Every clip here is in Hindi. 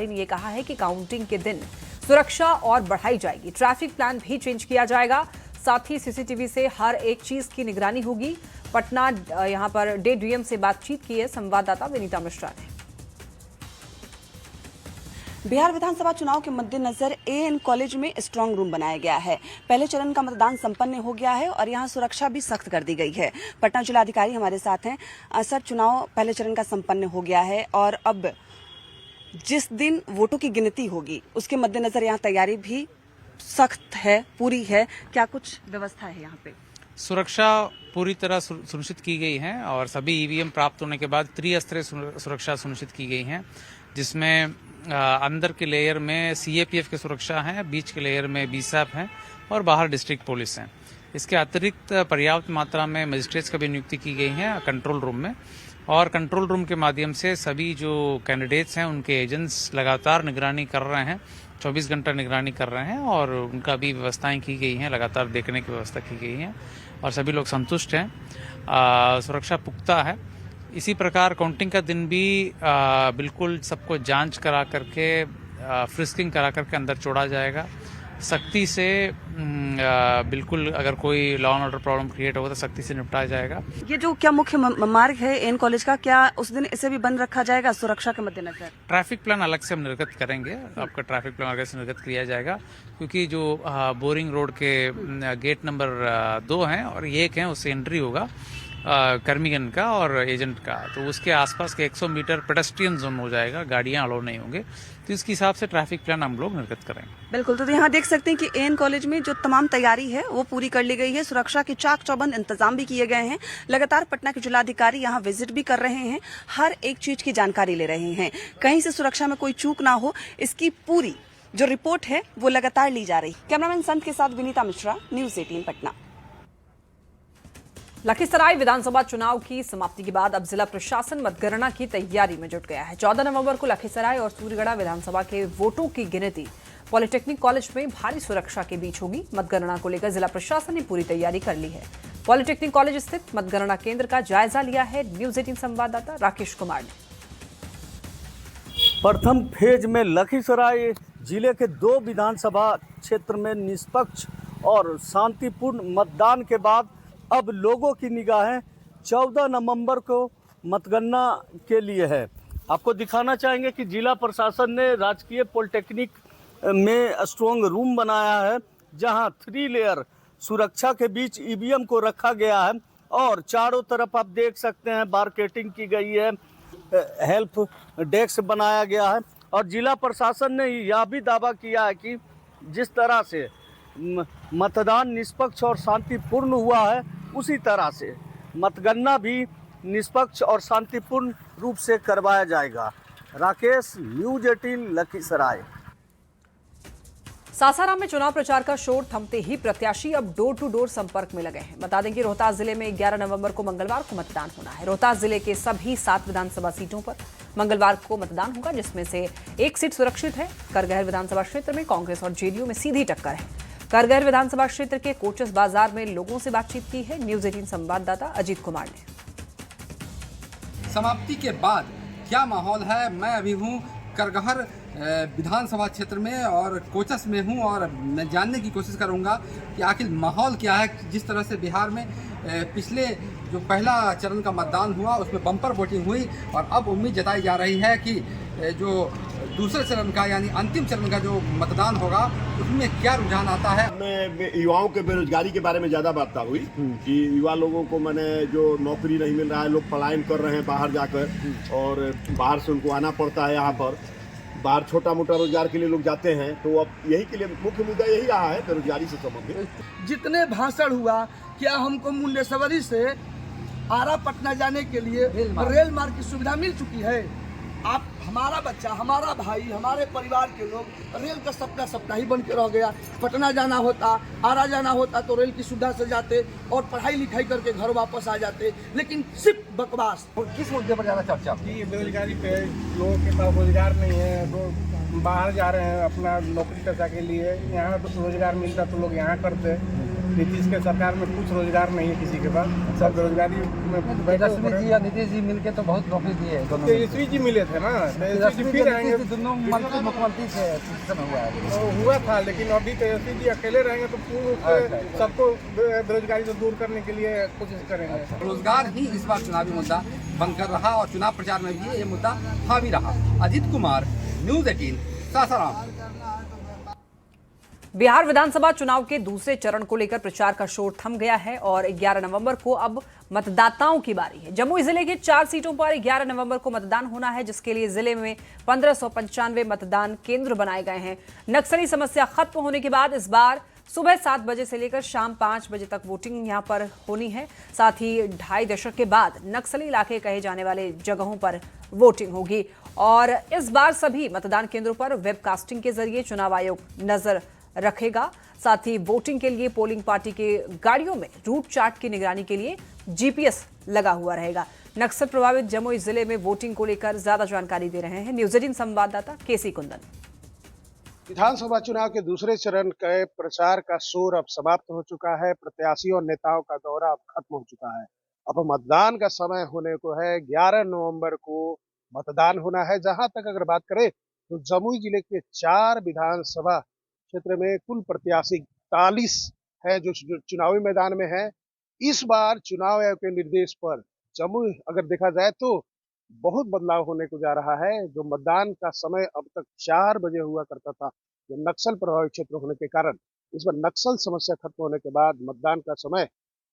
ने ये कहा है कि काउंटिंग के दिन सुरक्षा और बढ़ाई जाएगी। ट्रैफिक प्लान भी चेंज किया जाएगा। साथ ही सीसीटीवी से हर एक चीज की निगरानी होगी। पटना यहां पर डे डीएम से बातचीत की है संवाददाता विनीता मिश्रा ने। बिहार विधानसभा चुनाव के मद्देनजर एएन कॉलेज में स्ट्रांग रूम बनाया गया है। पहले चरण का मतदान संपन्न हो गया है और यहां सुरक्षा भी सख्त कर दी गई है। पटना जिलाधिकारी हमारे साथ हैं। सर, चुनाव पहले चरण का संपन्न हो गया है और अब जिस दिन वोटों की गिनती होगी उसके मद्देनजर यहाँ तैयारी भी सख्त है, पूरी है। क्या कुछ व्यवस्था है यहाँ पे? सुरक्षा पूरी तरह सुनिश्चित की गई है और सभी ईवीएम प्राप्त होने के बाद त्रिस्तरीय सुरक्षा सुनिश्चित की गई है, जिसमें अंदर के लेयर में सीएपीएफ की सुरक्षा है, बीच के लेयर में बीएसएफ है और बाहर डिस्ट्रिक्ट पुलिस है। इसके अतिरिक्त पर्याप्त मात्रा में मजिस्ट्रेट्स की भी नियुक्ति की गई है कंट्रोल रूम में, और कंट्रोल रूम के माध्यम से सभी जो कैंडिडेट्स हैं उनके एजेंट्स लगातार निगरानी कर रहे हैं, 24 घंटा निगरानी कर रहे हैं और उनका भी व्यवस्थाएं की गई हैं, लगातार देखने की व्यवस्था की गई है और सभी लोग संतुष्ट हैं। सुरक्षा पुख्ता है। इसी प्रकार काउंटिंग का दिन भी बिल्कुल सबको जांच करा करके फ्रिस्किंग करा करके अंदर छोड़ा जाएगा। सख्ती से बिल्कुल अगर कोई law and order problem create होगा तो सख्ती से निपटाया जाएगा। ये जो क्या मुख्य मार्ग है एएन कॉलेज का, क्या उस दिन इसे भी बंद रखा जाएगा सुरक्षा के मद्देनजर? ट्रैफिक प्लान अलग से हम निर्गत करेंगे। आपका ट्रैफिक प्लान अलग से निर्गत किया जाएगा, क्योंकि जो बोरिंग रोड के गेट नंबर 2 हैं और 1 है, उससे एंट्री होगा कर्मीगन का और एजेंट का, तो उसके आसपास के 100 मीटर पेडेस्ट्रियन जोन हो जाएगा, गाड़ियां अलाउ नहीं होंगे, तो इसके हिसाब से ट्रैफिक प्लान हम लोग निर्गत करेंगे। बिल्कुल, तो यहाँ देख सकते हैं कि एएन कॉलेज में जो तमाम तैयारी है वो पूरी कर ली गई है। सुरक्षा के चाक चौबंद इंतजाम भी किए गए हैं। लगातार पटना के जिलाधिकारी यहाँ विजिट भी कर रहे हैं, हर एक चीज की जानकारी ले रहे हैं, कहीं से सुरक्षा में कोई चूक ना हो, इसकी पूरी जो रिपोर्ट है वो लगातार ली जा रही। कैमरामैन संत के साथ विनीता मिश्रा, न्यूज़ 18 पटना। लखीसराय विधानसभा चुनाव की समाप्ति के बाद अब जिला प्रशासन मतगणना की तैयारी में जुट गया है। 14 नवंबर को लखीसराय और सूर्यगढ़ विधानसभा के वोटों की गिनती पॉलिटेक्निक कॉलेज में भारी सुरक्षा के बीच होगी। मतगणना को लेकर जिला प्रशासन ने पूरी तैयारी कर ली है। पॉलिटेक्निक कॉलेज स्थित मतगणना केंद्र का जायजा लिया है न्यूज़ 18 संवाददाता राकेश कुमार ने। प्रथम फेज में लखीसराय जिले के 2 विधानसभा क्षेत्र में निष्पक्ष और शांतिपूर्ण मतदान के बाद अब लोगों की निगाहें 14 नवंबर को मतगणना के लिए है। आपको दिखाना चाहेंगे कि जिला प्रशासन ने राजकीय पॉलिटेक्निक में स्ट्रांग रूम बनाया है, जहां 3 लेयर सुरक्षा के बीच ईवीएम को रखा गया है और चारों तरफ आप देख सकते हैं बारकेटिंग की गई है, हेल्प डेस्क बनाया गया है और जिला प्रशासन ने यह भी दावा किया है कि जिस तरह से मतदान निष्पक्ष और शांतिपूर्ण हुआ है उसी तरह से मतगणना भी निष्पक्ष और शांतिपूर्ण रूप से करवाया जाएगा। राकेश, न्यूज़ 18 लखीसराय। सासाराम में चुनाव प्रचार का शोर थमते ही प्रत्याशी अब डोर टू डोर संपर्क में लगे हैं। बता दें कि रोहतास जिले में 11 नवंबर को मंगलवार को मतदान होना है। रोहतास जिले के सभी 7 विधानसभा सीटों पर मंगलवार को मतदान होगा, जिसमें से 1 सीट सुरक्षित है। करगहर विधानसभा क्षेत्र में कांग्रेस और जेडीयू में सीधी टक्कर है। करगहर विधानसभा क्षेत्र के कोचस बाजार में लोगों से बातचीत की है न्यूज़ 18 संवाददाता अजीत कुमार ने। समाप्ति के बाद क्या माहौल है? मैं अभी हूँ करगहर विधानसभा क्षेत्र में और कोचस में हूँ और मैं जानने की कोशिश करूँगा कि आखिर माहौल क्या है। जिस तरह से बिहार में पिछले जो पहला चरण का मतदान हुआ उसमें बम्पर वोटिंग हुई और अब उम्मीद जताई जा रही है कि जो दूसरे चरण का यानी अंतिम चरण का जो मतदान होगा उसमें क्या रुझान आता है। मैं युवाओं के बेरोजगारी के बारे में ज़्यादा बात हुई कि युवा लोगों को मैंने जो नौकरी नहीं मिल रहा है, लोग पलायन कर रहे हैं बाहर जाकर और बाहर से उनको आना पड़ता है। यहाँ पर बाहर छोटा मोटा रोजगार के लिए लोग जाते हैं, तो अब यही के लिए मुख्य मुद्दा यही रहा है बेरोजगारी से संबंधित। जितने भाषण हुआ, क्या हमको मुंडेश्वरी से आरा पटना जाने के लिए रेल मार्ग की सुविधा मिल चुकी है? आप, हमारा बच्चा, हमारा भाई, हमारे परिवार के लोग रेल का सपना ही बन के रह गया। पटना जाना होता, आरा जाना होता तो रेल की सुविधा से जाते और पढ़ाई लिखाई करके घर वापस आ जाते, लेकिन सिर्फ बकवास। और किस मुद्दे पर ज़्यादा चर्चा? कि बेरोजगारी पे लोगों के पास रोजगार नहीं है, बाहर जा रहे हैं अपना नौकरी पेशा के लिए। यहाँ रोजगार मिलता तो लोग यहाँ करते, नीतीश के सरकार में कुछ रोजगार नहीं है किसी के पास, सब बेरोजगारी में तेजस्वी जी या नीतीश जी मिलके तो बहुत नौकरी दिए हैं दोनों। तेजस्वी जी मिले थे ना, तेजस्वी जी फिर आएंगे। दोनों मंत्री मुख्यमंत्री से हुआ है। तो हुआ था, लेकिन अभी तेजस्वी जी अकेले रहेंगे तो पूर्ण रूप से सबको बेरोजगारी से दूर करने के लिए कोशिश करेंगे। रोजगार ही इस बार चुनावी मुद्दा बनकर रहा और चुनाव प्रचार में भी ये मुद्दा हावी रहा। अजीत कुमार, न्यूज़ 18, सासाराम। बिहार विधानसभा चुनाव के दूसरे चरण को लेकर प्रचार का शोर थम गया है और 11 नवंबर को अब मतदाताओं की बारी है। जमुई जिले के 4 सीटों पर 11 नवंबर को मतदान होना है, जिसके लिए जिले में 1595 मतदान केंद्र बनाए गए हैं। नक्सली समस्या खत्म होने के बाद इस बार सुबह 7 बजे से लेकर शाम 5 बजे तक वोटिंग यहां पर होनी है। साथ ही 2.5 दशक के बाद नक्सली इलाके कहे जाने वाले जगहों पर वोटिंग होगी और इस बार सभी मतदान केंद्रों पर वेबकास्टिंग के जरिए चुनाव आयोग नजर रखेगा। साथ ही वोटिंग के लिए पोलिंग पार्टी के गाड़ियों में रूट चार्ट की निगरानी के लिए जीपीएस लगा हुआ रहेगा। नक्सल प्रभावित जमुई जिले में वोटिंग को लेकर ज्यादा जानकारी दे रहे हैं न्यूज़ 18 संवाददाता केसी कुंदन। विधानसभा चुनाव के दूसरे चरण के प्रचार का शोर अब समाप्त हो चुका है। प्रत्याशियों और नेताओं का दौरा अब खत्म हो चुका है। अब मतदान का समय होने को है। 11 नवंबर को मतदान होना है। जहां तक अगर बात करें तो जमुई जिले के 4 विधानसभा क्षेत्र में कुल प्रत्याशी 41 है जो चुनावी मैदान में है। इस बार चुनाव आयोग के निर्देश पर जमुई अगर देखा जाए तो बहुत बदलाव होने को जा रहा है। जो मतदान का समय अब तक 4 बजे हुआ करता था, जो नक्सल प्रभावित क्षेत्र होने के कारण इस बार नक्सल समस्या खत्म होने के बाद मतदान का समय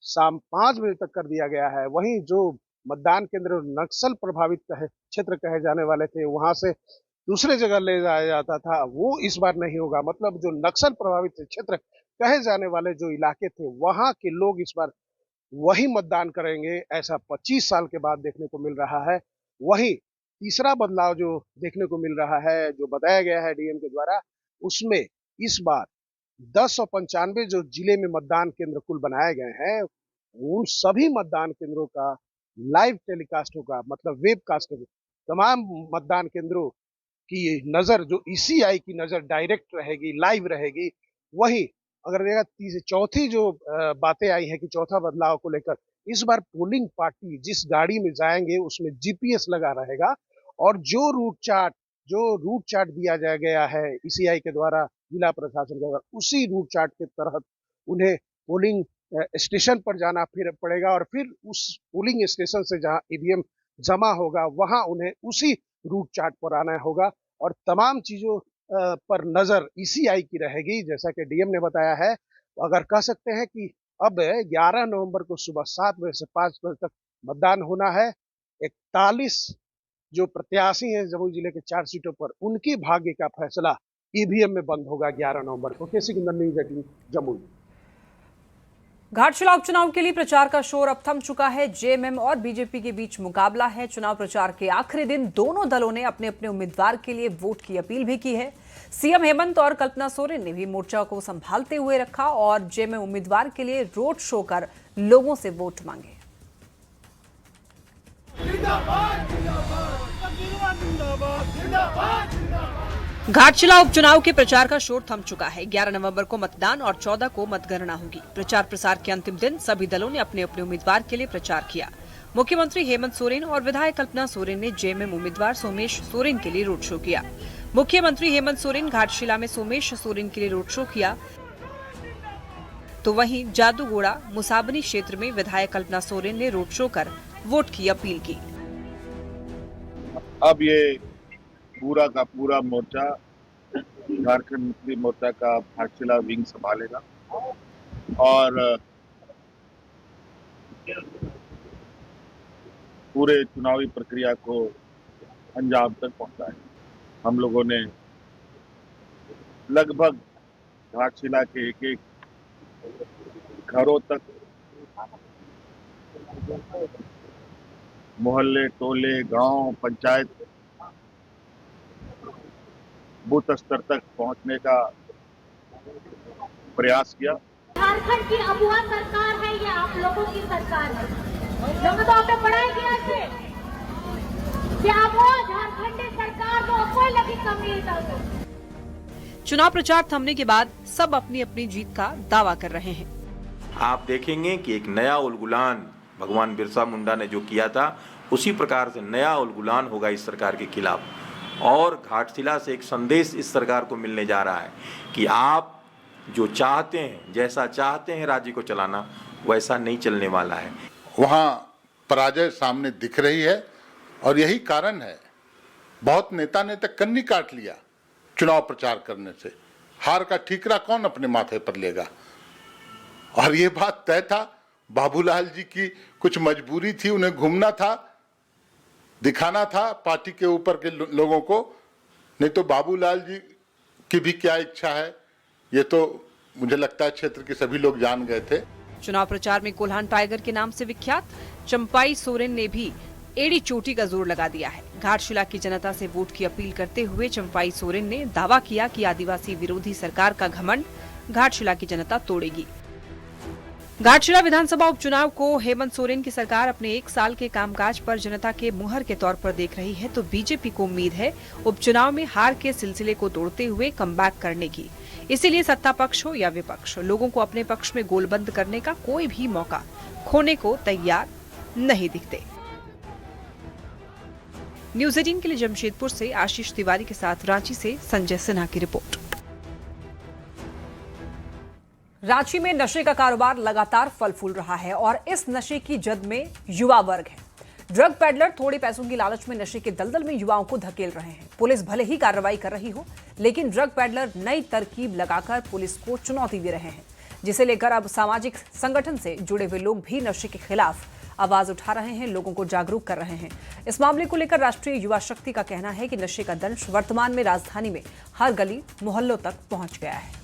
शाम 5 बजे तक कर दिया गया है। वहीं जो मतदान केंद्र नक्सल प्रभावित क्षेत्र कहे जाने वाले थे, वहां से दूसरे जगह ले जाया जाता था, वो इस बार नहीं होगा। मतलब जो नक्सल प्रभावित क्षेत्र कहे जाने वाले जो इलाके थे, वहां के लोग इस बार वही मतदान करेंगे, ऐसा 25 साल के बाद देखने को मिल रहा है। वही तीसरा बदलाव जो देखने को मिल रहा है, जो बताया गया है डीएम के द्वारा, उसमें इस बार 1095 जो जिले में मतदान केंद्र कुल बनाए गए हैं, उन सभी मतदान केंद्रों का लाइव टेलीकास्ट होगा। मतलब वेबकास्ट होगा। तमाम मतदान केंद्रों की नजर, जो ईसीआई की नजर डायरेक्ट रहेगी, लाइव रहेगी। वही अगर देखा चौथी जो बातें आई है कि चौथा बदलाव को लेकर, इस बार पोलिंग पार्टी जिस गाड़ी में जाएंगे उसमें जीपीएस लगा रहेगा और जो रूट चार्ट दिया गया है ईसीआई के द्वारा, जिला प्रशासन के द्वारा, उसी रूट चार्ट के तहत उन्हें पोलिंग स्टेशन पर जाना फिर पड़ेगा और फिर उस पोलिंग स्टेशन से जहां ईवीएम जमा होगा वहां उन्हें उसी रूट चार्ट पर आना होगा और तमाम चीजों पर नजर ईसीआई की रहेगी। जैसा कि डीएम ने बताया है, अगर कह सकते हैं कि अब 11 नवंबर को सुबह 7 बजे से 5 बजे तक मतदान होना है। 41 जो प्रत्याशी हैं जमुई जिले के 4 सीटों पर, उनकी भाग्य का फैसला ईवीएम में बंद होगा 11 नवंबर को। केसी कुंदन, न्यूज़ 18 जमुई। घाटशिला उपचुनाव के लिए प्रचार का शोर अब थम चुका है। जेएमएम और बीजेपी के बीच मुकाबला है। चुनाव प्रचार के आखिरी दिन दोनों दलों ने अपने अपने उम्मीदवार के लिए वोट की अपील भी की है। सीएम हेमंत और कल्पना सोरेन ने भी मोर्चा को संभालते हुए रखा और जेएमएम उम्मीदवार के लिए रोड शो कर लोगों से वोट मांगे। घाटशिला उपचुनाव के प्रचार का शोर थम चुका है। 11 नवंबर को मतदान और 14 को मतगणना होगी। प्रचार प्रसार के अंतिम दिन सभी दलों ने अपने अपने उम्मीदवार के लिए प्रचार किया। मुख्यमंत्री हेमंत सोरेन और विधायक कल्पना सोरेन ने जेएमएम उम्मीदवार सोमेश सोरेन के लिए रोड शो किया। मुख्यमंत्री हेमंत सोरेन घाटशिला में सोमेश सोरेन के लिए रोड शो किया, तो वहीं जादूगोड़ा मुसाबनी क्षेत्र में विधायक कल्पना सोरेन ने रोड शो कर वोट की अपील की। अब ये पूरा का पूरा मोर्चा झारखंड मुक्ति मोर्चा का घाटशिला विंग संभालेगा और पूरे चुनावी प्रक्रिया को अंजाम तक पहुंचाएगा। हम लोगों ने लगभग घाटशिला के एक घरों तक, मोहल्ले, टोले, गांव, पंचायत, बूथ स्तर तक पहुंचने का प्रयास किया। झारखंड की अबुआ सरकार है, ये आप लोगों की सरकार है। लोगों तो आपने पढ़ाई किया है कि आप झारखंड की सरकार को कोई लगी कमी नहीं। चुनाव प्रचार थमने के बाद सब अपनी अपनी जीत का दावा कर रहे हैं। आप देखेंगे कि एक नया उलगुलान भगवान बिरसा मुंडा ने जो किया था उसी प्रकार से नया उलगुलान होगा इस सरकार के खिलाफ। और घाटशिला से एक संदेश इस सरकार को मिलने जा रहा है कि आप जो चाहते हैं, जैसा चाहते हैं राज्य को चलाना, वैसा नहीं चलने वाला है। वहाँ पराजय सामने दिख रही है और यही कारण है बहुत नेता ने तक कन्नी काट लिया चुनाव प्रचार करने से। हार का ठीकरा कौन अपने माथे पर लेगा। और ये बात तय था, बाबूलाल जी की कुछ मजबूरी थी, उन्हें घूमना था, दिखाना था पार्टी के ऊपर के लोगों को, नहीं तो बाबूलाल जी की भी क्या इच्छा है ये तो मुझे लगता है क्षेत्र के सभी लोग जान गए थे। चुनाव प्रचार में कोल्हान टाइगर के नाम से विख्यात चंपाई सोरेन ने भी एड़ी चोटी का जोर लगा दिया है। घाटशिला की जनता से वोट की अपील करते हुए चंपाई सोरेन ने दावा किया कि आदिवासी विरोधी सरकार का घमंड घाटशिला की जनता तोड़ेगी। घाटशिला विधानसभा उपचुनाव को हेमंत सोरेन की सरकार अपने 1 साल के कामकाज पर जनता के मुहर के तौर पर देख रही है, तो बीजेपी को उम्मीद है उपचुनाव में हार के सिलसिले को तोड़ते हुए कमबैक करने की। इसीलिए सत्ता पक्ष हो या विपक्ष, लोगों को अपने पक्ष में गोलबंद करने का कोई भी मौका खोने को तैयार नहीं दिखते। न्यूज 18 के लिए जमशेदपुर से आशीष तिवारी के साथ रांची से संजय सिन्हा की रिपोर्ट। रांची में नशे का कारोबार लगातार फल फूल रहा है और इस नशे की जद में युवा वर्ग है। ड्रग पेडलर थोड़े पैसों की लालच में नशे के दलदल में युवाओं को धकेल रहे हैं। पुलिस भले ही कार्रवाई कर रही हो, लेकिन ड्रग पेडलर नई तरकीब लगाकर पुलिस को चुनौती दे रहे हैं, जिसे लेकर अब सामाजिक संगठन से जुड़े हुए लोग भी नशे के खिलाफ आवाज उठा रहे हैं, लोगों को जागरूक कर रहे हैं। इस मामले को लेकर राष्ट्रीय युवा शक्ति का कहना है कि नशे का दंश वर्तमान में राजधानी में हर गली मोहल्लों तक पहुंच गया है।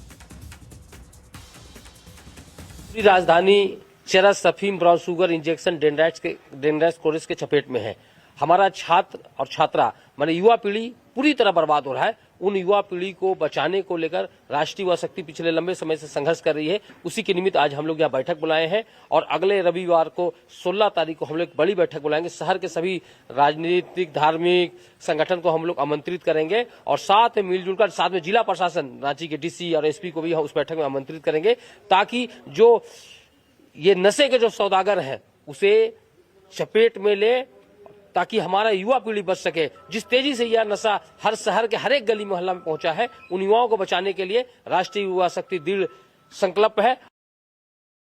पूरी राजधानी चरस, अफीम, brown sugar, injection, dendrites course के चपेट में है। हमारा छात्र और छात्रा माने युवा पीढ़ी पूरी तरह बर्बाद हो रहा है। उन युवा पीढ़ी को बचाने को लेकर राष्ट्रीय युवा शक्ति पिछले लंबे समय से संघर्ष कर रही है। उसी के निमित्त आज हम लोग यहाँ बैठक बुलाए हैं और अगले रविवार को 16 तारीख को हम लोग बड़ी बैठक बुलाएंगे। शहर के सभी राजनीतिक, धार्मिक संगठन को हम लोग आमंत्रित करेंगे और साथ में मिलजुल कर, साथ में जिला प्रशासन, रांची के डीसी और एसपी को भी हम उस बैठक में आमंत्रित करेंगे, ताकि जो ये नशे के जो सौदागर हैं उसे चपेट में ले, ताकि हमारा युवा पीढ़ी बच सके। जिस तेजी से यह नशा हर शहर के हर एक गली मोहल्ला में पहुंचा है, उन युवाओं को बचाने के लिए राष्ट्रीय युवा शक्ति दृढ़ संकल्प है